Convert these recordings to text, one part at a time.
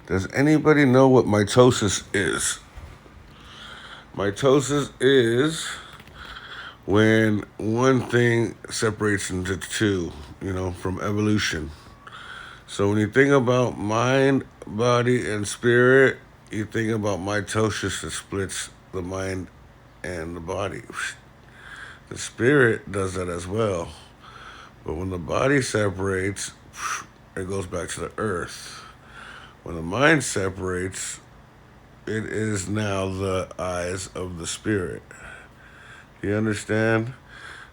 Does anybody know what mitosis is? Mitosis is when one thing separates into two, from evolution. So when you think about mind, body, and spirit, you think about mitosis that splits the mind and the body. The spirit does that as well. But when the body separates, it goes back to the earth. When the mind separates, it is now the eyes of the spirit. Do you understand?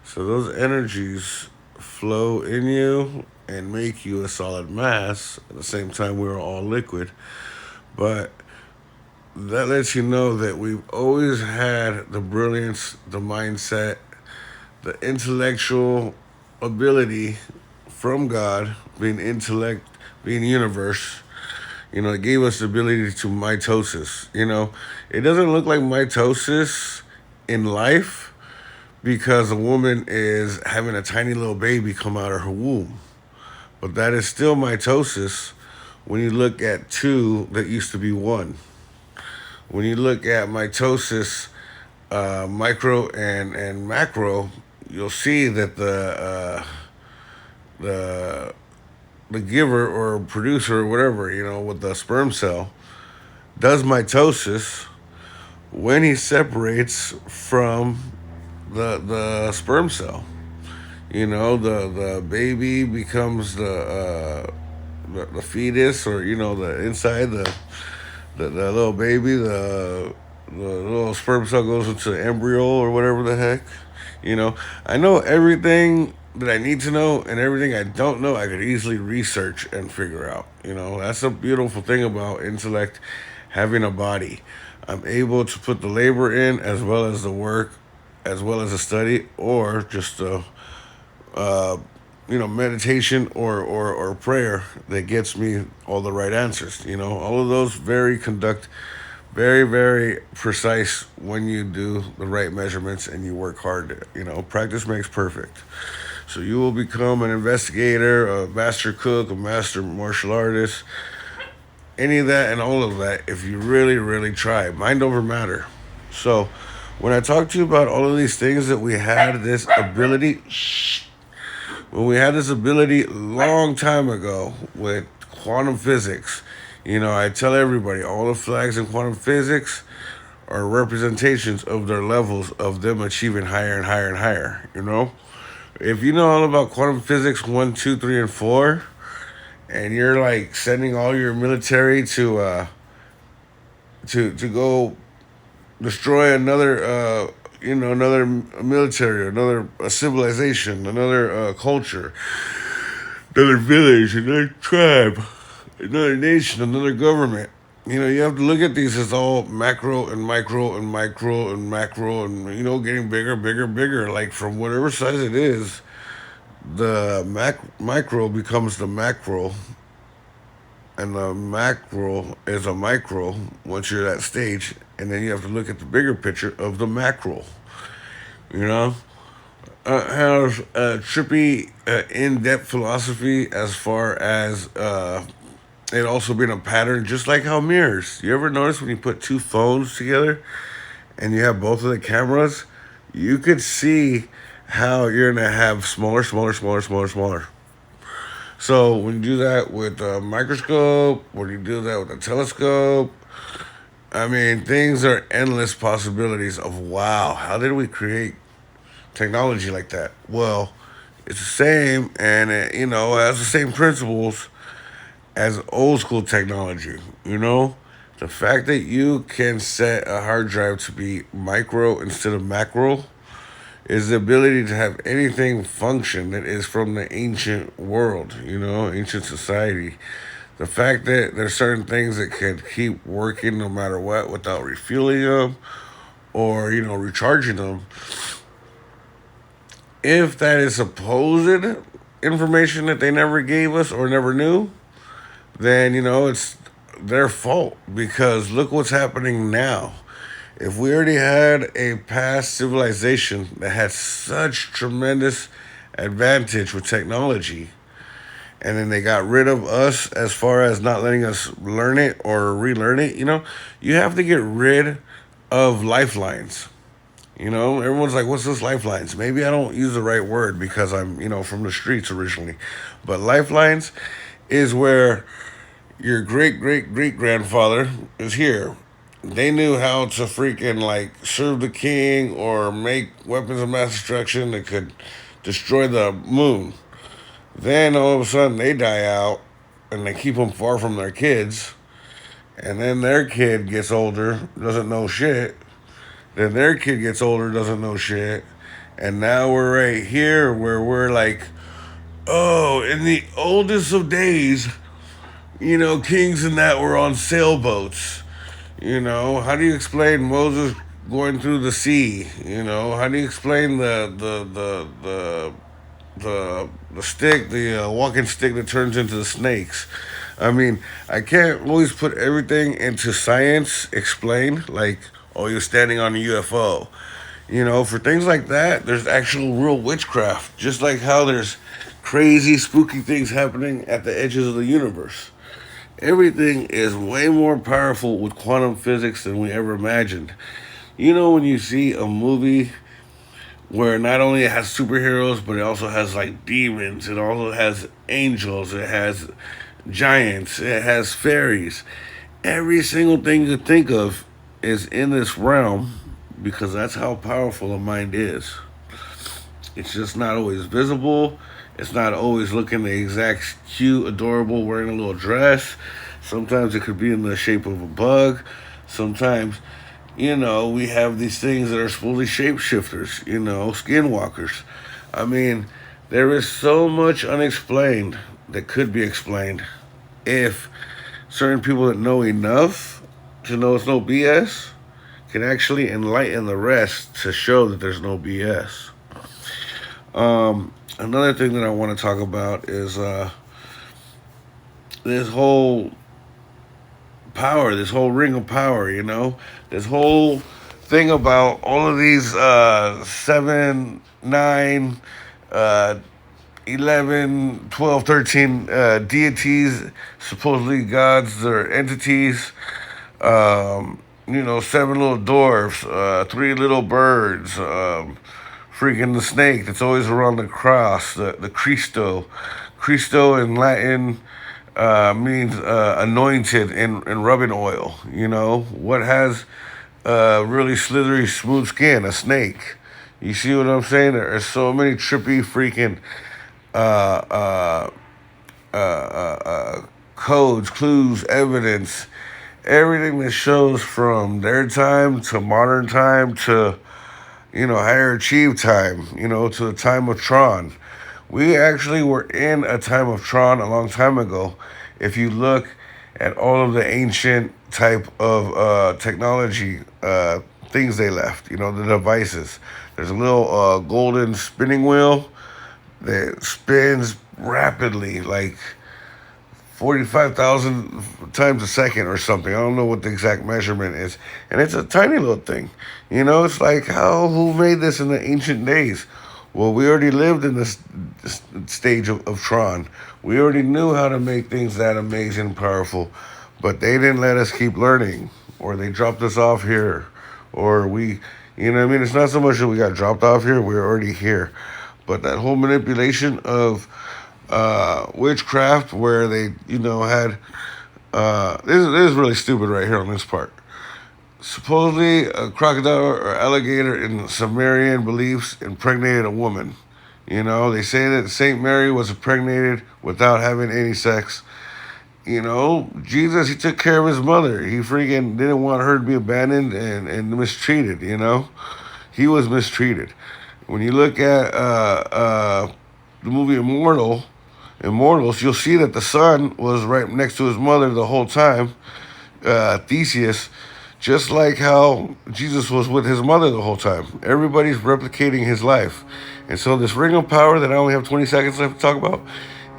So those energies flow in you and make you a solid mass. At the same time, we're all liquid. But that lets you know that we've always had the brilliance, the mindset, the intellectual ability from God, being intellect, being universe. It gave us the ability to mitosis. It doesn't look like mitosis in life because a woman is having a tiny little baby come out of her womb. But that is still mitosis when you look at two that used to be one. When you look at mitosis, micro and macro, you'll see that the the giver or producer or whatever, with the sperm cell, does mitosis when he separates from the sperm cell. The baby becomes the fetus, or the inside the little baby, the little sperm cell goes into the embryo or whatever the heck. I know everything that I need to know, and everything I don't know, I could easily research and figure out. That's a beautiful thing about intellect having a body. I'm able to put the labor in as well as the work, as well as the study, or just meditation or prayer that gets me all the right answers. All of those conduct very, very precise when you do the right measurements and you work hard. Practice makes perfect. So you will become an investigator, a master cook, a master martial artist, any of that and all of that if you really, really try. Mind over matter. So when I talk to you about all of these things that we had this ability, when we had this ability long time ago with quantum physics, I tell everybody all the flags in quantum physics are representations of their levels of them achieving higher and higher and higher. If you know all about quantum physics 1, 2, 3, and 4, and you're like sending all your military to go destroy another military, another civilization, another culture, another village, another tribe, another nation, another government. You have to look at these as all macro and micro and micro and macro and, getting bigger, bigger, bigger. Like from whatever size it is, the micro becomes the macro, and the macro is a micro once you're at that stage. And then you have to look at the bigger picture of the macro. You know? Has a trippy, in-depth philosophy as far as it also being a pattern, just like how mirrors. You ever notice when you put two phones together and you have both of the cameras, you could see how you're gonna have smaller, smaller, smaller, smaller, smaller. So when you do that with a microscope, when you do that with a telescope, I mean, things are endless possibilities of wow, how did we create technology like that? Well, it's the same, and it has the same principles as old school technology. The fact that you can set a hard drive to be micro instead of macro is the ability to have anything function that is from the ancient world, ancient society. The fact that there's certain things that can keep working no matter what without refueling them or, recharging them. If that is supposed information that they never gave us or never knew, then, it's their fault because look what's happening now. If we already had a past civilization that had such tremendous advantage with technology, and then they got rid of us as far as not letting us learn it or relearn it. You have to get rid of lifelines. Everyone's like, "What's this lifelines?" Maybe I don't use the right word because I'm, from the streets originally, but lifelines is where your great great great grandfather is here. They knew how to freaking like serve the king or make weapons of mass destruction that could destroy the moon. Then all of a sudden they die out and they keep them far from their kids. And then their kid gets older, doesn't know shit. Then their kid gets older, doesn't know shit. And now we're right here where we're like, oh, in the oldest of days, kings and that were on sailboats. How do you explain Moses going through the sea? How do you explain the stick, the walking stick that turns into the snakes? I mean, I can't always put everything into science explained, like, oh, you're standing on a UFO. For things like that, there's actual real witchcraft, just like how there's crazy, spooky things happening at the edges of the universe. Everything is way more powerful with quantum physics than we ever imagined. When you see a movie where not only it has superheroes, but it also has like demons, it also has angels, it has giants, it has fairies. Every single thing you think of is in this realm because that's how powerful a mind is. It's just not always visible. It's not always looking the exact cute, adorable, wearing a little dress. Sometimes it could be in the shape of a bug. Sometimes, we have these things that are supposedly shapeshifters, skinwalkers. I mean, there is so much unexplained that could be explained if certain people that know enough to know it's no BS can actually enlighten the rest to show that there's no BS. Another thing that I want to talk about is this whole power, this whole ring of power, this whole thing about all of these 7, 9, uh, 11, 12, 13 deities, supposedly gods or entities, seven little dwarfs, three little birds, freaking the snake that's always around the cross, the Cristo. Cristo in Latin means anointed in rubbing oil. What has really slithery, smooth skin? A snake. You see what I'm saying? There are so many trippy freaking uh, codes, clues, evidence, everything that shows from their time to modern time to higher achieved time, to the time of Tron. We actually were in a time of Tron a long time ago. If you look at all of the ancient type of technology things they left, the devices. There's a little golden spinning wheel that spins rapidly, like 45,000 times a second or something. I don't know what the exact measurement is. And it's a tiny little thing. It's like, who made this in the ancient days? Well, we already lived in this stage of Tron. We already knew how to make things that amazing and powerful, but they didn't let us keep learning, or they dropped us off here, or we, It's not so much that we got dropped off here, we were already here. But that whole manipulation of witchcraft where they, had, this is really stupid right here on this part. Supposedly, a crocodile or alligator in Sumerian beliefs impregnated a woman. They say that Saint Mary was impregnated without having any sex. Jesus, he took care of his mother. He freaking didn't want her to be abandoned and mistreated, He was mistreated. When you look at the movie Immortals, you'll see that the son was right next to his mother the whole time, Theseus, just like how Jesus was with his mother the whole time. Everybody's replicating his life. And so this ring of power that I only have 20 seconds left to talk about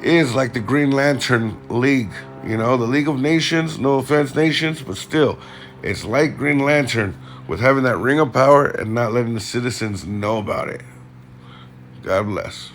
is like the Green Lantern League. The League of Nations, no offense, nations, but still, it's like Green Lantern with having that ring of power and not letting the citizens know about it. God bless.